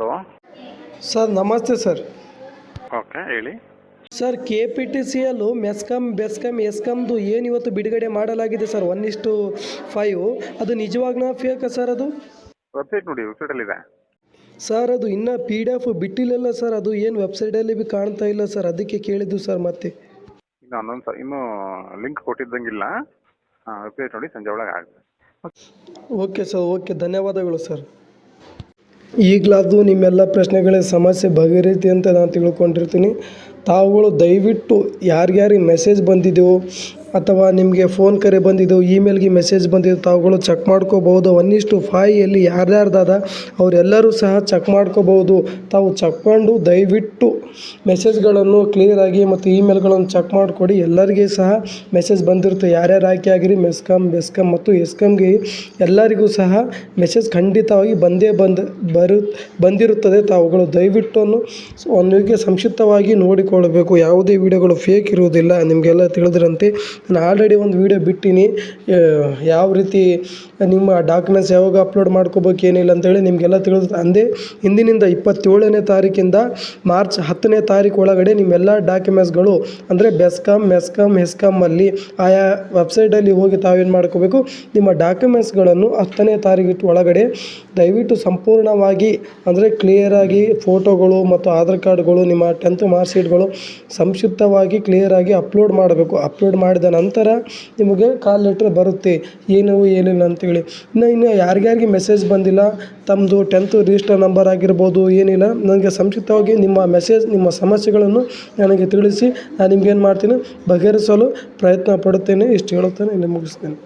Hello. Sir ನಮಸ್ತೆ sir. Okay, ಹೇಳಿ. Sir KPTCL MESCOM BESCOM ಎಸ್ಕಾಮ್ದು ಏನು ಇವತ್ತು ಬಿಡುಗಡೆ ಮಾಡಲಾಗಿದೆ ಸರ್ 1:5, ಅದು ನಿಜವಾಗ್ಲೂ ಫೇಕ ಸರ್? ಅದು ವೆಬ್ಸೈಟ್ ನೋಡಿ, ವೆಬ್ಸೈಟಲ್ಲಿದೆ. ಸರ್ ಅದು ಇನ್ನೂ PDF ಬಿಟ್ಟಿಲ್ಲಲ್ಲ ಸರ್, ಅದು ಏನು ವೆಬ್ಸೈಟಲ್ಲಿ ಭೀ ಕಾಣ್ತಾ ಇಲ್ಲ ಸರ್, ಅದಕ್ಕೆ ಕೇಳಿದ್ದು ಸರ್. ಮತ್ತೆ ಇನ್ನೂ ಲಿಂಕ್ ಕೊಟ್ಟಿದ್ದಂಗಿಲ್ಲ. ವೆಬ್ಸೈಟ್ ನೋಡಿ, ಸಂಜೆ ಒಳಗೆ ಆಗುತ್ತೆ. ಓಕೆ ಸರ್, ಓಕೆ, ಧನ್ಯವಾದಗಳು ಸರ್. ಈಗಲಾದರೂ ನಿಮ್ಮೆಲ್ಲ ಪ್ರಶ್ನೆಗಳಿಗೆ ಸಮಸ್ಯೆ ಬಗೆಹರಿತಿ ಅಂತ ನಾನು ತಿಳ್ಕೊಂಡಿರ್ತೀನಿ. ತಾವುಗಳು ದಯವಿಟ್ಟು ಯಾರ್ಯಾರಿಗೆ ಮೆಸೇಜ್ ಬಂದಿದೆಯೋ ಅಥವಾ ನಿಮಗೆ ಫೋನ್ ಕರೆ ಬಂದಿದ್ದೆವು, ಇಮೇಲ್ಗೆ ಮೆಸೇಜ್ ಬಂದಿದ್ದು, ತಾವುಗಳು ಚೆಕ್ ಮಾಡ್ಕೋಬೋದು. 1:5 ಯಾರ್ಯಾರ್ದಾದ ಅವರೆಲ್ಲರೂ ಸಹ ಚೆಕ್ ಮಾಡ್ಕೋಬೋದು. ತಾವು ಚೆಕ್ ಮಾಡಿ ದಯವಿಟ್ಟು ಮೆಸೇಜ್ಗಳನ್ನು ಕ್ಲಿಯರಾಗಿ ಮತ್ತು ಇಮೇಲ್ಗಳನ್ನು ಚೆಕ್ ಮಾಡಿಕೊಡಿ. ಎಲ್ಲರಿಗೆ ಸಹ ಮೆಸೇಜ್ ಬಂದಿರುತ್ತೆ. ಯಾರ್ಯಾರು ಆಯ್ಕೆ ಆಗಿರಿ ಮೆಸ್ಕಾಮ್ ಬೆಸ್ಕಾಮ್ ಮತ್ತು ಎಸ್ಕಾಮ್ಗೆ ಎಲ್ಲರಿಗೂ ಸಹ ಮೆಸೇಜ್ ಖಂಡಿತವಾಗಿ ಬಂದಿರುತ್ತದೆ. ತಾವುಗಳು ದಯವಿಟ್ಟು ಒಂದಿಗೆ ಸಂಕ್ಷಿಪ್ತವಾಗಿ ನೋಡಿಕೊಳ್ಳಬೇಕು. ಯಾವುದೇ ವಿಡಿಯೋಗಳು ಫೇಕ್ ಇರುವುದಿಲ್ಲ. ನಿಮಗೆಲ್ಲ ತಿಳಿದಿರಂತೆ ನಾನು ಆಲ್ರೆಡಿ ಒಂದು ವಿಡಿಯೋ ಬಿಟ್ಟಿನಿ, ಯಾವ ರೀತಿ ನಿಮ್ಮ ಡಾಕ್ಯುಮೆಂಟ್ಸ್ ಯಾವಾಗ ಅಪ್ಲೋಡ್ ಮಾಡ್ಕೋಬೇಕು ಏನಿಲ್ಲ ಅಂತೇಳಿ ನಿಮಗೆಲ್ಲ ತಿಳಿದು. ಅಂದೇ ಇಂದಿನಿಂದ 27ನೇ ತಾರೀಕಿಂದ ಮಾರ್ಚ್ 10ನೇ ತಾರೀಕು ಒಳಗಡೆ ನಿಮ್ಮೆಲ್ಲ ಡಾಕ್ಯುಮೆಂಟ್ಸ್ಗಳು ಅಂದರೆ ಬೆಸ್ಕಾಮ್ ಮೆಸ್ಕಾಮ್ ಎಸ್ಕಾಮಲ್ಲಿ ಆಯಾ ವೆಬ್ಸೈಟಲ್ಲಿ ಹೋಗಿ ತಾವೇನು ಮಾಡ್ಕೋಬೇಕು, ನಿಮ್ಮ ಡಾಕ್ಯುಮೆಂಟ್ಸ್ಗಳನ್ನು 10ನೇ ತಾರೀಕು ಒಳಗಡೆ ದಯವಿಟ್ಟು ಸಂಪೂರ್ಣವಾಗಿ ಅಂದರೆ ಕ್ಲಿಯರಾಗಿ ಫೋಟೋಗಳು ಮತ್ತು ಆಧಾರ್ ಕಾರ್ಡ್ಗಳು, ನಿಮ್ಮ 10th ಮಾರ್ಕ್ ಶೀಟ್ಗಳು ಸಂಕ್ಷಿಪ್ತವಾಗಿ ಕ್ಲಿಯರಾಗಿ ಅಪ್ಲೋಡ್ ಮಾಡಬೇಕು. ಅಪ್ಲೋಡ್ ಮಾಡಿದ ನಂತರ ನಿಮಗೆ ಕಾಲ್ ಲೆಟ್ರ್ ಬರುತ್ತೆ, ಏನು ಏನಿಲ್ಲ ಅಂತೇಳಿ. ಇನ್ನು ಯಾರ್ಯಾರಿಗೆ ಮೆಸೇಜ್ ಬಂದಿಲ್ಲ, ತಮ್ಮದು 10th ರಿಜಿಸ್ಟರ್ ನಂಬರ್ ಆಗಿರ್ಬೋದು, ಏನಿಲ್ಲ, ನನಗೆ ಸಂಕ್ಷಿಪ್ತವಾಗಿ ನಿಮ್ಮ ಸಮಸ್ಯೆಗಳನ್ನು ನನಗೆ ತಿಳಿಸಿ. ನಾನು ನಿಮ್ಗೇನು ಮಾಡ್ತೀನಿ, ಬಗೆಹರಿಸಲು ಪ್ರಯತ್ನ ಪಡುತ್ತೇನೆ. ಇಷ್ಟು ಹೇಳುತ್ತೇನೆ, ಇಲ್ಲಿ ಮುಗಿಸ್ತೇನೆ.